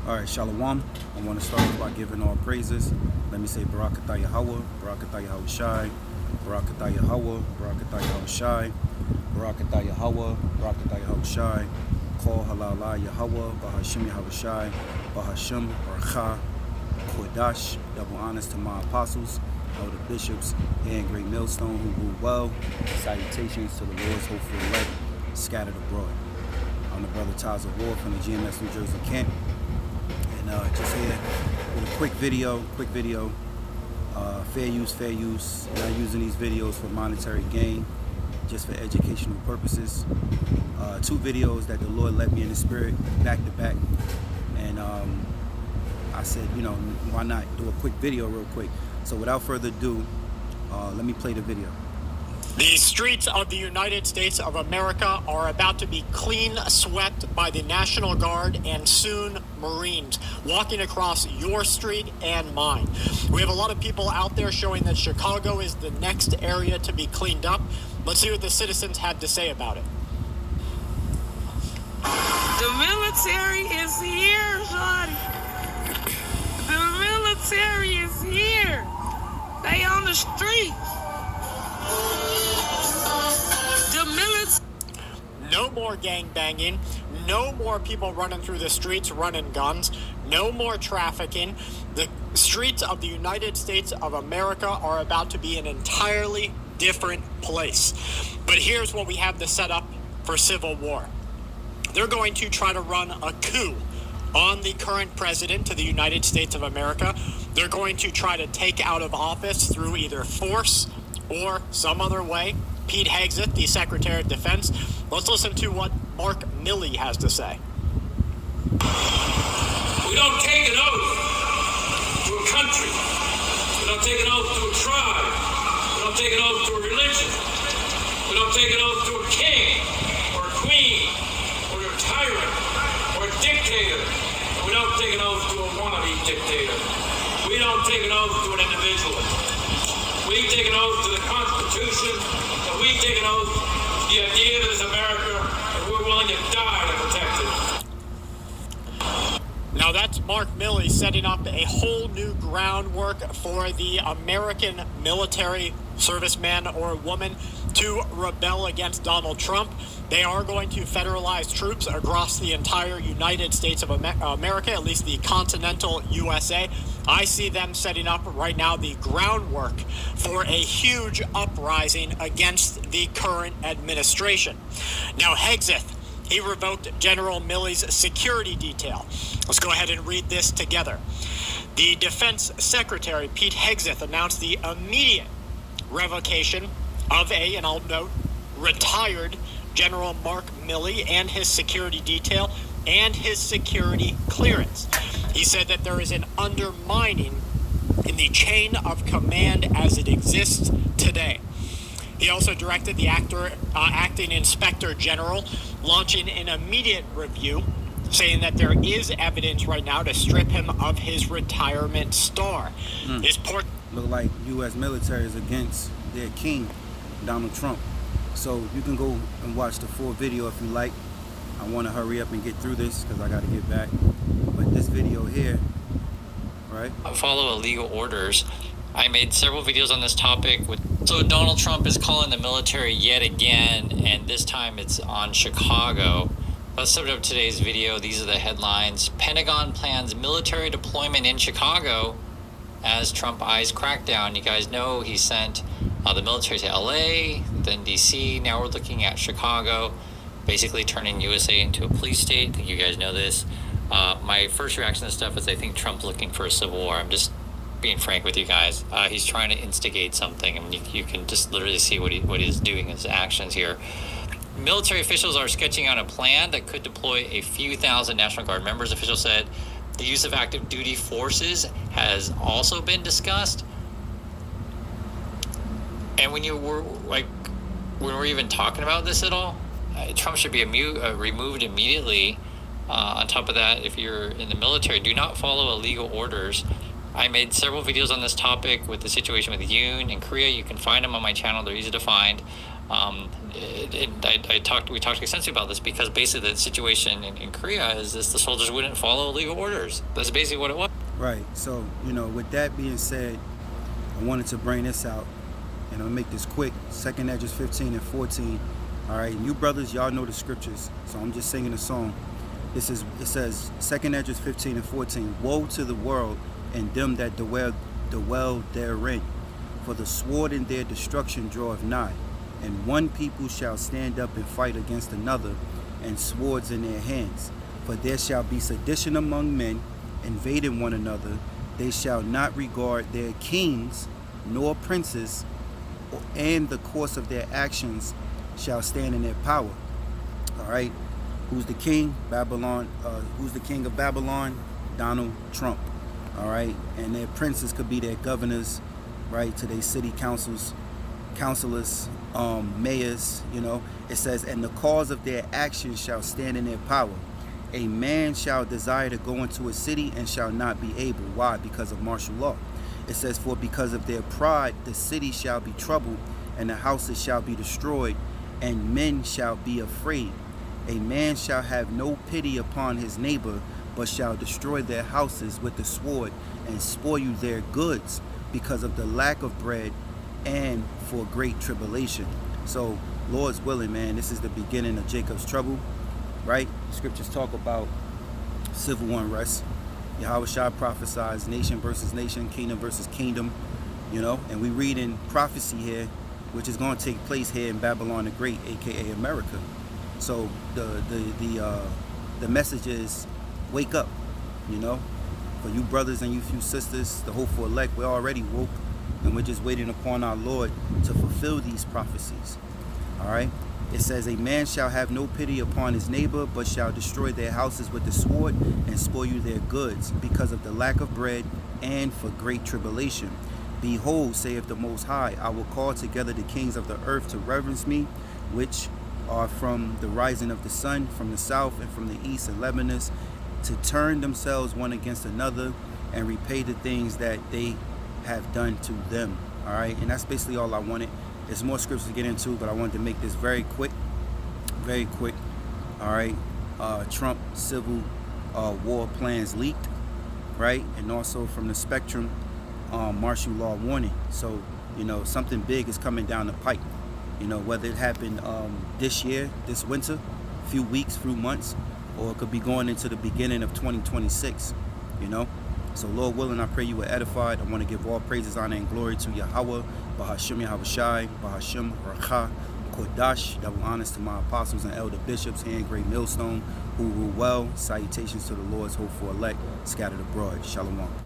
All right, Shalom. I want to start off by giving all praises. Let me say Barakatah Yahweh, Barakatah Yahweh Shai, Barakatah Yahweh, Barakatah Yahweh Shai, Barakatah Yahweh, Barakatah Yahweh Shai, Kol Halala Yahweh, Bahashim Yahweh Shai, Bahashim Barcha, Kodash. Double honors to my apostles, elder bishops, and great millstone who rule well. Salutations to the Lord's hopeful elect scattered abroad. I'm the brother Taz of War from the GMS New Jersey camp. And just here with a quick video, fair use, not using these videos for monetary gain, just for educational purposes. 2 videos that the Lord led me in the spirit, back to back. And I said, you know, why not do a quick video real quick? So without further ado, let me play the video. The streets of the United States of America are about to be clean swept by the National Guard and soon Marines walking across your street and mine. We have a lot of people out there showing that Chicago is the next area to be cleaned up. Let's see what the citizens had to say about it. The military is here, Shawty. The military is here. They on the streets. No more gang banging, no more people running through the streets running guns, no more trafficking. The streets of the United States of America are about to be an entirely different place. But here's what we have to set up for civil war. They're going to try to run a coup on the current president of the United States of America. They're going to try to take out of office through either force or some other way Pete Hegseth, the Secretary of Defense. Let's listen to what Mark Milley has to say. We don't take an oath to a country. We don't take an oath to a tribe. We don't take an oath to a religion. We don't take an oath to a king or a queen or a tyrant or a dictator. And we don't take an oath to a wannabe dictator. We don't take an oath to an individual. We take an oath to the Constitution, and we take an oath to the idea that is America, and we're willing to die to protect it. Now that's Mark Milley setting up a whole new groundwork for the American military serviceman or woman to rebel against Donald Trump. They are going to federalize troops across the entire United States of America, at least the continental USA. I see them setting up right now the groundwork for a huge uprising against the current administration. Now, Hegseth, he revoked General Milley's security detail. Let's go ahead and read this together. The Defense Secretary, Pete Hegseth, announced the immediate revocation of and I'll note, retired General Mark Milley and his security detail and his security clearance. He said that there is an undermining in the chain of command as it exists today. He also directed the acting inspector general launching an immediate review, saying that there is evidence right now to strip him of his retirement star. Look like U.S. military is against their king, Donald Trump. So you can go and watch the full video if you like. I want to hurry up and get through this because I got to get back. But this video here, right? Follow illegal orders. I made several videos on this topic. So Donald Trump is calling the military yet again, and this time it's on Chicago. Let's set up today's video. These are the headlines. Pentagon plans military deployment in Chicago as Trump eyes crackdown. You guys know he sent the military to LA, then DC. Now we're looking at Chicago, basically turning USA into a police state. I think you guys know this. My first reaction to stuff is I think Trump's looking for a civil war. I'm just being frank with you guys. He's trying to instigate something. I mean, you can just literally see what he's doing, his actions here. Military officials are sketching out a plan that could deploy a few thousand National Guard members. Officials said the use of active duty forces has also been discussed. And when we're even talking about this at all, Trump should be removed immediately. On top of that, if you're in the military, do not follow illegal orders. I made several videos on this topic with the situation with Yoon in Korea. You can find them on my channel. They're easy to find. We talked extensively about this because basically the situation in Korea is this: the soldiers wouldn't follow legal orders. That's basically what it was. Right. So, with that being said, I wanted to bring this out, and I'll make this quick. 2nd Esdras 15 and 14. All right, you brothers, y'all know the scriptures, so I'm just singing a song. It says, 2nd Esdras 15 and 14. Woe to the world and them that dwell therein, for the sword in their destruction draweth nigh. And one people shall stand up and fight against another, and swords in their hands. For there shall be sedition among men, invading one another. They shall not regard their kings nor princes, and the course of their actions shall stand in their power. All right, who's the king? Babylon. Who's the king of Babylon? Donald Trump. All right, and their princes could be their governors, right, to their city councilors, mayors. It says, and the cause of their actions shall stand in their power. A man shall desire to go into a city and shall not be able. Why? Because of martial law. It says, for because of their pride the city shall be troubled, and the houses shall be destroyed, and men shall be afraid. A man shall have no pity upon his neighbor, but shall destroy their houses with the sword, and spoil their goods, because of the lack of bread, and for great tribulation. So, Lord's willing, man, this is the beginning of Jacob's trouble, right? Scriptures talk about civil unrest. Yahweh Shai prophesies nation versus nation, kingdom versus kingdom, and we read in prophecy here, which is going to take place here in Babylon the Great, aka America. So the message is, wake up, for you brothers and you few sisters, the hopeful elect. We're already woke, and we're just waiting upon our Lord to fulfill these prophecies. All right. It says, a man shall have no pity upon his neighbor, but shall destroy their houses with the sword, and spoil their goods, because of the lack of bread, and for great tribulation. Behold, saith the Most High, I will call together the kings of the earth to reverence me, which are from the rising of the sun, from the south and from the east and Lebanus, to turn themselves one against another, and repay the things that they have done to them. All right, and that's basically all I wanted. There's more scriptures to get into, but I wanted to make this very quick. All right, Trump civil war plans leaked, right? And also from the Spectrum, martial law warning. So, something big is coming down the pike. Whether it happened this year, this winter, few weeks, few months, or it could be going into the beginning of 2026, So, Lord willing, I pray you were edified. I want to give all praises, honor, and glory to Yahweh, Bahashim Yahweh Shai, Bahashim Rakha, Kodash. Double honors to my apostles and elder bishops here in Great Millstone, who rule well. Salutations to the Lord's hopeful elect scattered abroad. Shalom.